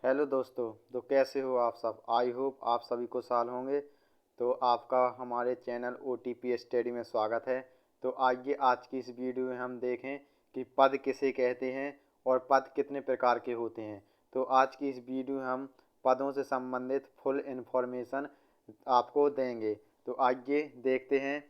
Hello दोस्तों। तो कैसे हो आप सब। आई होप आप सभी को साल होंगे। तो आपका हमारे चैनल OTP स्टडी में स्वागत है। तो आइए आज की इस वीडियो में हम देखें कि पद किसे कहते हैं और पद कितने प्रकार के होते हैं। तो आज की इस वीडियो में हम पदों से संबंधित फुल इन्फॉर्मेशन आपको देंगे। तो आइए देखते हैं।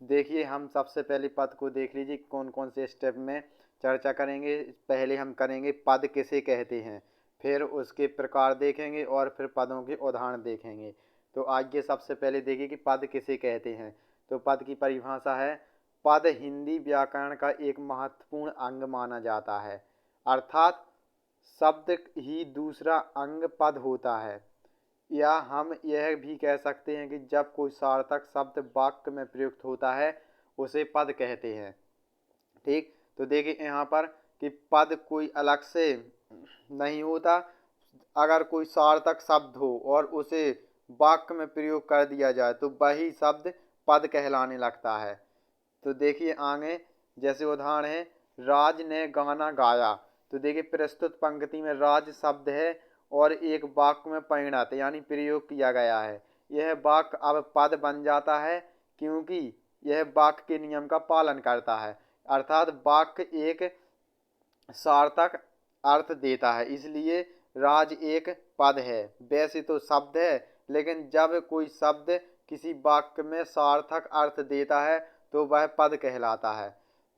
देखिए, हम सबसे पहले पद को देख लीजिए कौन कौन से स्टेप में चर्चा करेंगे। पहले हम करेंगे पद किसे कहते हैं, फिर उसके प्रकार देखेंगे और फिर पदों के उदाहरण देखेंगे। तो आइए सबसे पहले देखिए कि पद किसे कहते हैं। तो पद की परिभाषा है, पद हिंदी व्याकरण का एक महत्वपूर्ण अंग माना जाता है, अर्थात शब्द ही दूसरा अंग पद होता है। या हम यह भी कह सकते हैं कि जब कोई सार्थक शब्द वाक्य में प्रयुक्त होता है उसे पद कहते हैं। ठीक, तो देखिए यहाँ पर कि पद कोई अलग से नहीं होता। अगर कोई सार्थक शब्द हो और उसे वाक्य में प्रयोग कर दिया जाए तो वही शब्द पद कहलाने लगता है। तो देखिए आगे, जैसे उदाहरण है, राज ने गाना गाया। तो देखिए प्रस्तुत पंक्ति में राज शब्द है और एक वाक्य में परिणत यानी प्रयोग किया गया है। यह वाक्य अब पद बन जाता है क्योंकि यह वाक्य के नियम का पालन करता है, अर्थात वाक्य एक सार्थक अर्थ देता है, इसलिए राज एक पद है। वैसे तो शब्द है, लेकिन जब कोई शब्द किसी वाक्य में सार्थक अर्थ देता है तो वह पद कहलाता है।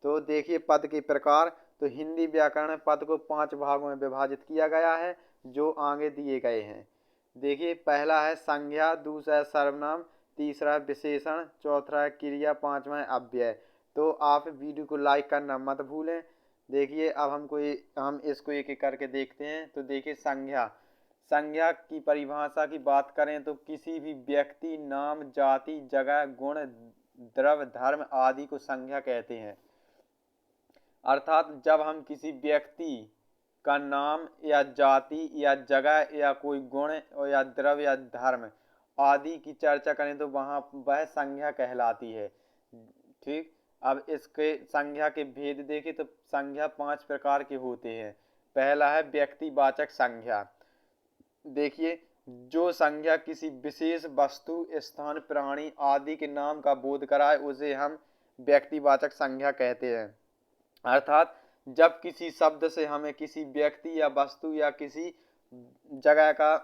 तो देखिए पद के प्रकार। तो हिंदी व्याकरण में पद को 5 भागों में विभाजित किया गया है जो आगे दिए गए हैं। देखिए पहला है संज्ञा, दूसरा है सर्वनाम, तीसरा है विशेषण, चौथा है क्रिया, पांचवा है अव्यय। तो आप वीडियो को लाइक करना मत भूलें। देखिए अब हम इसको एक एक करके देखते हैं। तो देखिए संज्ञा। संज्ञा की परिभाषा की बात करें तो किसी भी व्यक्ति, नाम, जाति, जगह, गुण, द्रव्य, धर्म आदि को संज्ञा कहते हैं। अर्थात जब हम किसी व्यक्ति का नाम या जाति या जगह या कोई गुण या द्रव्य या धर्म आदि की चर्चा करें तो वहाँ वह संज्ञा कहलाती है। ठीक, अब इसके संज्ञा के भेद देखें तो संज्ञा 5 प्रकार के होते हैं। पहला है व्यक्तिवाचक संज्ञा। देखिए, जो संज्ञा किसी विशेष वस्तु, स्थान, प्राणी आदि के नाम का बोध कराए उसे हम व्यक्तिवाचक संज्ञा कहते हैं। अर्थात जब किसी शब्द से हमें किसी व्यक्ति या वस्तु या किसी जगह का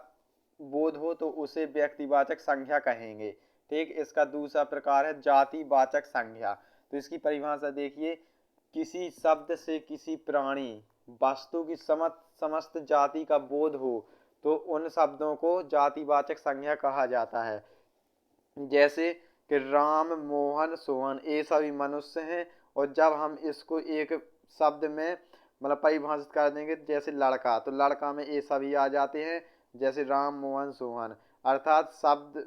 बोध हो तो उसे व्यक्तिवाचक संज्ञा कहेंगे। ठीक, इसका दूसरा प्रकार है जातिवाचक संज्ञा। तो इसकी परिभाषा देखिए, किसी शब्द से किसी प्राणी, वस्तु की समस्त जाति का बोध हो तो उन शब्दों को जातिवाचक संज्ञा कहा जाता है। जैसे कि राम, मोहन, सोहन ये सभी मनुष्य हैं। और जब हम इसको एक शब्द में परिभाषित कर देंगे, जैसे लड़का, तो लड़का में ये सभी आ जाते हैं, जैसे राम, मोहन, सोहन। अर्थात शब्द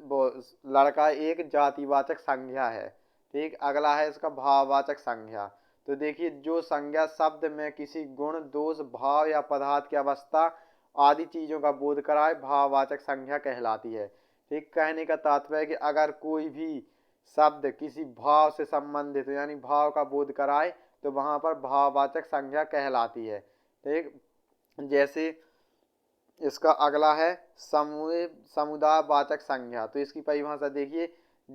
लड़का एक जातिवाचक संज्ञा है। ठीक, अगला है इसका भाववाचक संज्ञा। तो देखिए, जो संज्ञा शब्द में किसी गुण, दोष, भाव या पदार्थ की अवस्था आदि चीजों का बोध कराए भाववाचक संज्ञा कहलाती है। ठीक, कहने का तात्पर्य कि अगर कोई भी शब्द किसी भाव से संबंधित यानी भाव का बोध कराए तो वहां पर भाववाचक संज्ञा कहलाती है। ठीक, जैसे इसका अगला है समुदायवाचक संज्ञा। तो इसकी परिभाषा देखिए,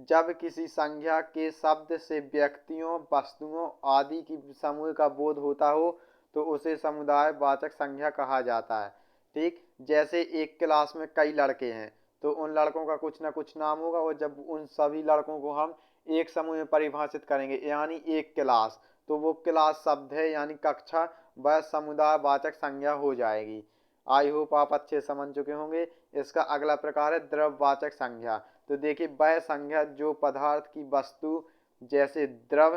जब किसी संज्ञा के शब्द से व्यक्तियों, वस्तुओं आदि की समूह का बोध होता हो तो उसे समुदायवाचक संज्ञा कहा जाता है। ठीक, जैसे एक क्लास में कई लड़के हैं तो उन लड़कों का कुछ ना कुछ नाम होगा और जब उन सभी लड़कों को हम एक समूह में परिभाषित करेंगे यानी एक क्लास, तो वो क्लास शब्द है यानी कक्षा, वह समुदायवाचक संज्ञा हो जाएगी। आई होप आप अच्छे समझ चुके होंगे। इसका अगला प्रकार है द्रव्यवाचक संज्ञा। तो देखिए, वह संज्ञा जो पदार्थ की वस्तु जैसे द्रव,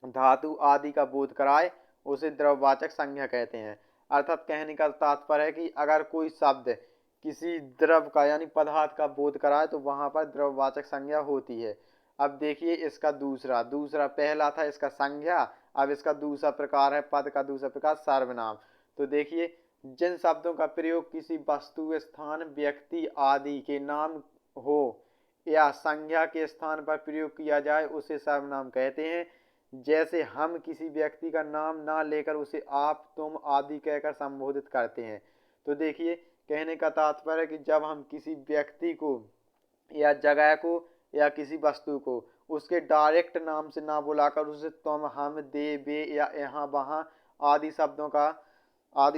धातु आदि का बोध कराए उसे द्रव्यवाचक संज्ञा कहते हैं। अर्थात कहने का तात्पर्य है कि अगर कोई शब्द किसी द्रव का यानी पदार्थ का बोध कराए तो वहां पर द्रव्यवाचक संज्ञा होती है। अब देखिए इसका दूसरा पहला था इसका संज्ञा, अब इसका दूसरा प्रकार है पद का दूसरा प्रकार सर्वनाम। तो देखिए, जिन शब्दों का प्रयोग किसी वस्तु, स्थान, व्यक्ति आदि के नाम हो या संज्ञा के स्थान पर प्रयोग किया जाए उसे सर्वनाम कहते हैं। जैसे हम किसी व्यक्ति का नाम ना लेकर उसे आप, तुम आदि कहकर संबोधित करते हैं तो देखिए कहने का तात्पर्य है कि जब हम किसी व्यक्ति को या जगह को या किसी वस्तु को उसके डायरेक्ट नाम से ना बुलाकर उसे तुम हम दे वे या यहाँ वहाँ आदि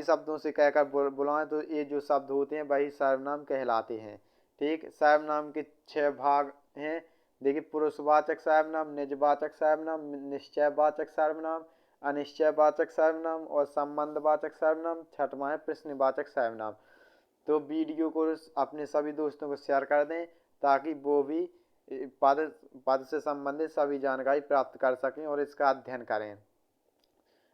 शब्दों से कहकर बुलाएं तो ये जो शब्द होते हैं वही सर्वनाम कहलाते हैं। ठीक, सर्वनाम के 6 भाग हैं। देखिए पुरुषवाचक सर्वनाम, निजवाचक सर्वनाम, निश्चयवाचक सर्वनाम, अनिश्चयवाचक सर्वनाम और संबंधवाचक सर्वनाम। छठवां है प्रश्नवाचक सर्वनाम। तो वीडियो को अपने सभी दोस्तों को शेयर कर दें ताकि वो भी पद से संबंधित सभी जानकारी प्राप्त कर सकें और इसका अध्ययन करें।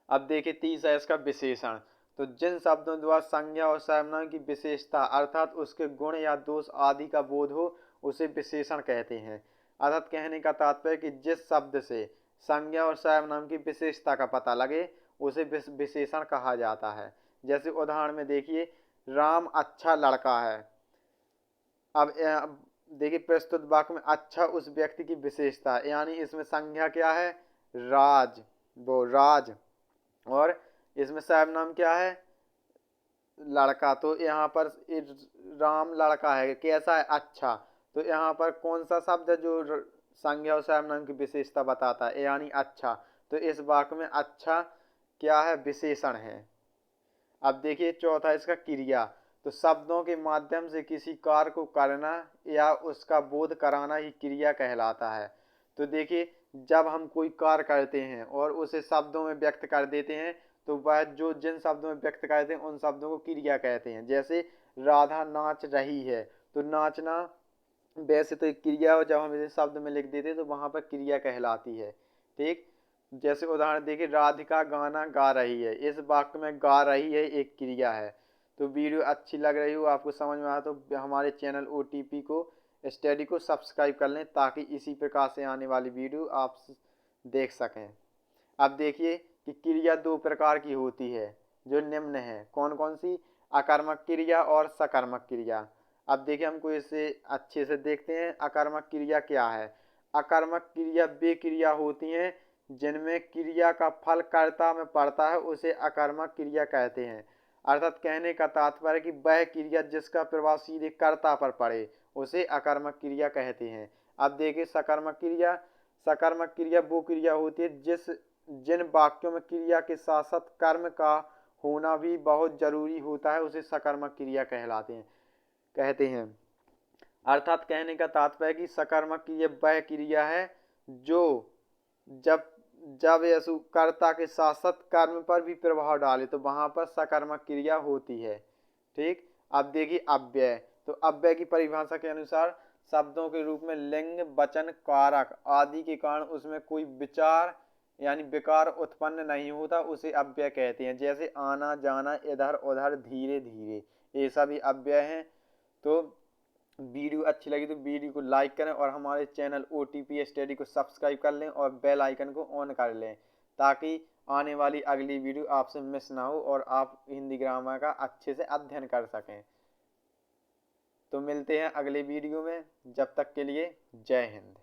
अब देखिए 30 है इसका विशेषण। तो जिन शब्दों द्वारा संज्ञा और सर्वनाम की विशेषता अर्थात उसके गुण या दोष आदि का बोध हो उसे विशेषण कहते हैं। अर्थात कहने का तात्पर्य कि जिस शब्द से संज्ञा और सर्वनाम की विशेषता का पता लगे उसे विशेषण कहा जाता है। जैसे उदाहरण में देखिए राम अच्छा लड़का है। अब देखिए प्रस्तुत वाक्य में अच्छा उस व्यक्ति की विशेषता है, यानी इसमें संज्ञा क्या है, राज, वो राज, और इसमें सर्वनाम क्या है, लड़का। तो यहाँ पर राम लड़का है, कैसा है, अच्छा। तो यहाँ पर कौन सा शब्द है जो संज्ञा और सर्वनाम की विशेषता बताता है, यानी अच्छा। तो इस वाक्य में अच्छा क्या है, विशेषण है। अब देखिए चौथा इसका क्रिया। तो शब्दों के माध्यम से किसी कार्य को करना या उसका बोध कराना ही क्रिया कहलाता है। तो देखिए जब हम कोई कार्य करते हैं और उसे शब्दों में व्यक्त कर देते हैं तो वह जो जिन शब्दों में व्यक्त करते हैं उन शब्दों को क्रिया कहते हैं। जैसे राधा नाच रही है, तो नाचना वैसे तो एक क्रिया हो, जब हम इसे शब्द में लिख देते हैं तो वहां पर क्रिया कहलाती है। ठीक, जैसे उदाहरण देखिए राधिका गाना गा रही है, इस वाक्य में गा रही है एक क्रिया है। तो वीडियो अच्छी लग रही हो, आपको समझ में आया तो हमारे चैनल OTP को स्टडी को सब्सक्राइब कर लें ताकि इसी प्रकार से आने वाली वीडियो आप देख सकें। अब देखिए कि क्रिया 2 प्रकार की होती है जो निम्न है। कौन कौन सी, अकर्मक क्रिया और सकर्मक क्रिया। अब देखिए हमको इसे अच्छे से देखते हैं। अकर्मक क्रिया क्या है। अकर्मक क्रिया वे क्रिया होती हैं जिनमें क्रिया का फल कर्ता में पड़ता है, उसे अकर्मक क्रिया कहते हैं। अर्थात कहने का तात्पर्य कि वह क्रिया जिसका प्रभाव सीधे कर्ता पर पड़े उसे अकर्मक क्रिया कहते हैं। अब देखिए सकर्मक क्रिया। सकर्मक क्रिया वो क्रिया होती है जिन वाक्यों में क्रिया के साथ साथ कर्म का होना भी बहुत जरूरी होता है उसे सकर्मक क्रिया कहते हैं। अर्थात कहने का तात्पर्य कि सकर्मक क्रिया वह क्रिया है जो जब यशु कर्ता के साथ साथ कर्म पर भी प्रभाव डाले तो वहां पर सकर्मक क्रिया होती है। ठीक, अब देखिए अव्यय। तो अव्यय की परिभाषा के अनुसार शब्दों के रूप में लिंग, वचन, कारक आदि के कारण उसमें कोई विचार यानी विकार उत्पन्न नहीं होता, उसे अव्यय कहते हैं। जैसे आना जाना, इधर उधर, धीरे धीरे, ये सभी अव्यय हैं। तो वीडियो अच्छी लगी तो वीडियो को लाइक करें और हमारे चैनल OTP स्टडी को सब्सक्राइब कर लें और बेल आइकन को ऑन कर लें ताकि आने वाली अगली वीडियो आपसे मिस ना हो और आप हिंदी ग्रामर का अच्छे से अध्ययन कर सकें। तो मिलते हैं अगले वीडियो में, जब तक के लिए जय हिंद।